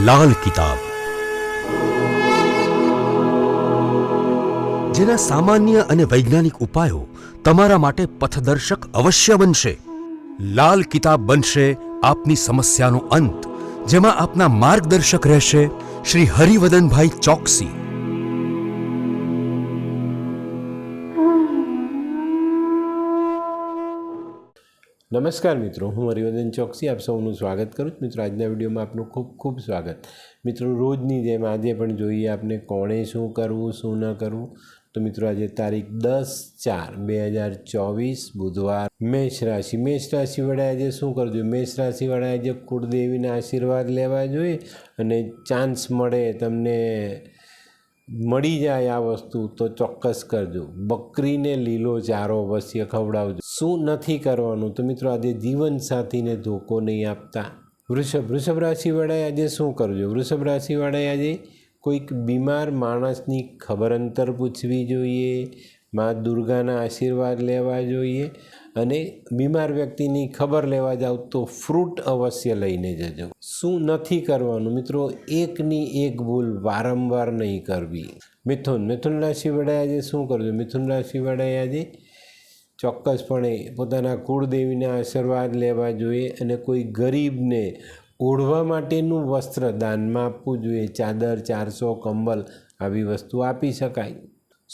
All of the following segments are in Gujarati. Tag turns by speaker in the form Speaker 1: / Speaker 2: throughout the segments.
Speaker 1: લાલ કિતાબ, જેના સામાન્ય અને વૈજ્ઞાનિક ઉપાયો તમારા માટે પથદર્શક અવશ્ય બનશે. લાલ કિતાબ બનશે આપની સમસ્યાનો અંત, જેમાં આપના માર્ગદર્શક રહેશે શ્રી હરિવદનભાઈ ચોકસી.
Speaker 2: નમસ્કાર મિત્રો, હું હરિવદન ચોકસી આપ સૌનું સ્વાગત કરું છું. મિત્રો, આજના વિડીયોમાં આપનું ખૂબ ખૂબ સ્વાગત. મિત્રો, રોજની જેમ આજે પણ જોઈએ આપને કોણે શું કરવું શું ન કરવું. તો મિત્રો, આજે તારીખ 10/4/2024 બુધવાર. મેષ રાશિ વડે આજે શું કરજો? મેષ રાશિ વડે આજે કુળદેવીના આશીર્વાદ લેવા જોઈએ અને ચાન્સ મળે તમને મળી જાય આ વસ્તુ તો ચોક્કસ કરજો. બકરીને લીલો ચારો અવશ્ય ખવડાવજો. શું નથી કરવાનું? તો મિત્રો, આજે જીવન સાથીને ધોકો નહીં આપતા. વૃષભ રાશિ વાળાએ આજે શું કરજો? વૃષભ રાશિ વાળાએ આજે કોઈક બીમાર માણસની ખબર અંતર પૂછવી જોઈએ, મા દુર્ગાના આશીર્વાદ લેવા જોઈએ અને બીમાર વ્યક્તિની ખબર લેવા જાવ તો ફ્રૂટ અવશ્ય લઈને જજો. શું નથી કરવાનું? મિત્રો, એકની એક ભૂલ વારંવાર નહીં કરવી. મિથુન રાશિ વડાએ આજે શું કરજો? મિથુન રાશિ વડાએ આજે ચોક્કસપણે પોતાના કુળદેવીના આશીર્વાદ લેવા જોઈએ અને કોઈ ગરીબને ઓઢવા માટેનું વસ્ત્ર દાનમાં આપવું જોઈએ. ચાદર, 400 કંબલ આવી વસ્તુ આપી શકાય.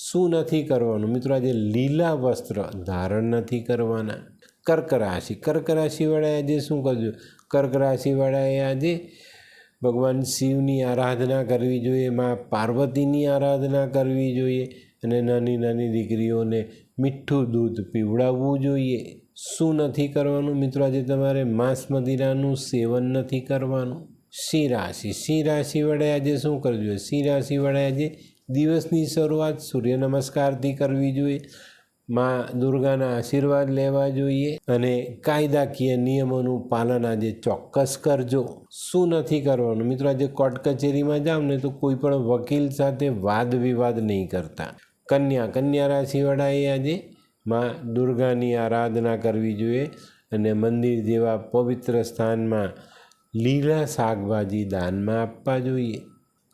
Speaker 2: શું નથી કરવાનું? મિત્રો, આજે લીલા વસ્ત્ર ધારણ નથી કરવાના. કર્ક રાશિ વાળાએ આજે શું કરજો? કર્ક રાશિ વાળાએ આજે ભગવાન શિવની આરાધના કરવી જોઈએ, મા પાર્વતીની આરાધના કરવી જોઈએ અને નાની નાની દીકરીઓને મીઠું દૂધ પીવડાવવું જોઈએ. શું નથી કરવાનું? મિત્રો, આજે તમારે માંસ મદિરાનું સેવન નથી કરવાનું. સિંહ રાશિ વડે આજે શું કરજો? સિંહ રાશિ વડે આજે દિવસની શરૂઆત સૂર્ય નમસ્કારથી કરવી જોઈએ, મા દુર્ગાના આશીર્વાદ લેવા જોઈએ અને કાયદાકીય નિયમોનું પાલન આજે ચોક્કસ કરજો. શું નથી કરવાનું? મિત્રો, આજે કોર્ટ કચેરીમાં જાઓ ને તો કોઈ પણ વકીલ સાથે વાદ વિવાદ નહીં કરતા. કન્યા રાશિવાળાએ આજે મા દુર્ગાની આરાધના કરવી જોઈએ અને મંદિર જેવા પવિત્ર સ્થાનમાં લીલા શાકભાજી દાનમાં આપવા જોઈએ.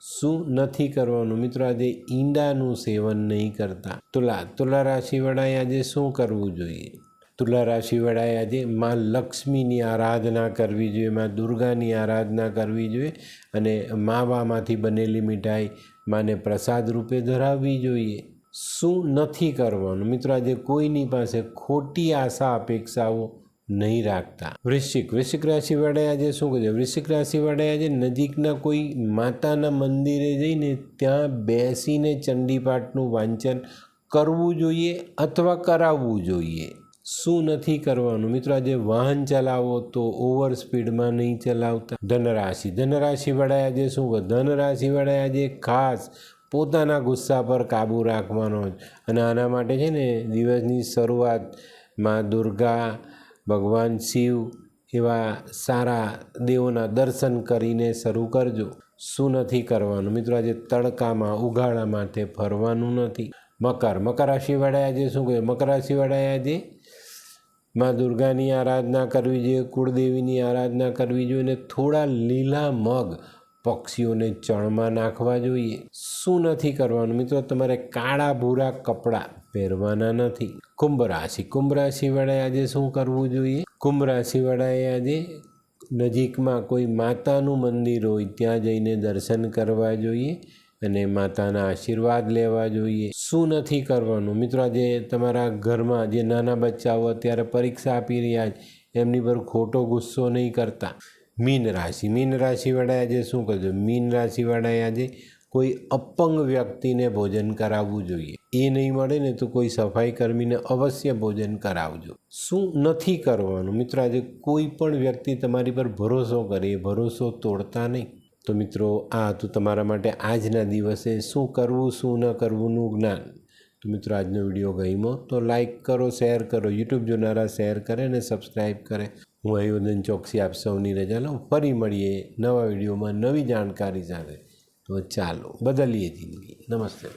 Speaker 2: શું નથી કરવાનું? મિત્રો, આજે ઈંડાનું સેવન નહીં કરતા. તુલા રાશિવાળાએ આજે શું કરવું જોઈએ? તુલા રાશિવાળાએ આજે મા લક્ષ્મીની આરાધના કરવી જોઈએ, મા દુર્ગાની આરાધના કરવી જોઈએ અને માવામાંથી બનેલી મીઠાઈ માને પ્રસાદ રૂપે ધરાવવી જોઈએ. શું નથી કરવાનું? મિત્રો, આજે કોઈની પાસે ખોટી આશા અપેક્ષાઓ નહીં રાખતા. વૃશ્ચિક રાશિવાળાએ આજે શું કરજો? વૃશ્ચિક રાશિવાળાએ આજે નજીકના કોઈ માતાના મંદિરે જઈને ત્યાં બેસીને ચંડીપાઠનું વાંચન કરવું જોઈએ અથવા કરાવવું જોઈએ. શું નથી કરવાનું? મિત્રો, આજે વાહન ચલાવો તો ઓવર સ્પીડમાં નહીં ચલાવતા. ધનરાશિવાળાએ આજે શું કરજો? ધનરાશિવાળાએ આજે ખાસ પોતાના ગુસ્સા પર કાબૂ રાખવાનો અને આના માટે છે ને દિવસની શરૂઆત મા દુર્ગા, ભગવાન શિવ એવા સારા દેવોના દર્શન કરીને શરૂ કરજો. શું નથી કરવાનું? મિત્રો, આજે તડકામાં ઉઘાડા માટે ફરવાનું નથી. મકર રાશિવાળાએ આજે શું કહે? મકર રાશિવાળાએ આજે મા દુર્ગાની આરાધના કરવી જોઈએ, કુળદેવીની આરાધના કરવી જોઈએ અને થોડા લીલા મગ પક્ષીઓને ચણમાં નાખવા જોઈએ. શું નથી કરવાનું? મિત્રો, તમારે કાળા ભૂરા કપડાં પહેરવાના નથી. કુંભ રાશિવાળાએ આજે શું કરવું જોઈએ? કુંભ રાશિવાળાએ આજે નજીકમાં કોઈ માતાનું મંદિર હોય ત્યાં જઈને દર્શન કરવા જોઈએ અને માતાના આશીર્વાદ લેવા જોઈએ. શું નથી કરવાનું? મિત્રો, આજે તમારા ઘરમાં જે નાના બચ્ચાઓ અત્યારે પરીક્ષા આપી રહ્યા છે એમની પર ખોટો ગુસ્સો નહીં કરતા. મીન રાશિવાળાએ આજે શું કરજો? મીન રાશિવાળાએ આજે કોઈ અપંગ વ્યક્તિને ભોજન કરાવવું જોઈએ. એ નહીં મળે ને તો કોઈ સફાઈ કર્મીને અવશ્ય ભોજન કરાવજો. શું નથી કરવાનું? મિત્રો, આજે કોઈ પણ વ્યક્તિ તમારી પર ભરોસો કરે એ ભરોસો તોડતા નહીં. તો મિત્રો, આ હતું તમારા માટે આજના દિવસે શું કરવું શું ન કરવુંનું જ્ઞાન. તો મિત્રો, આજનો વિડીયો ગમ્યો તો લાઈક કરો, શેર કરો, યુટ્યુબ જોનારા શેર કરે અને સબસ્ક્રાઈબ કરે. હું હરિવદન ચોકસી આપ સૌની રજા લઉં. ફરી મળીએ નવા વિડીયોમાં નવી જાણકારી સાથે. તો ચાલો બદલીએ જિંદગી. નમસ્તે.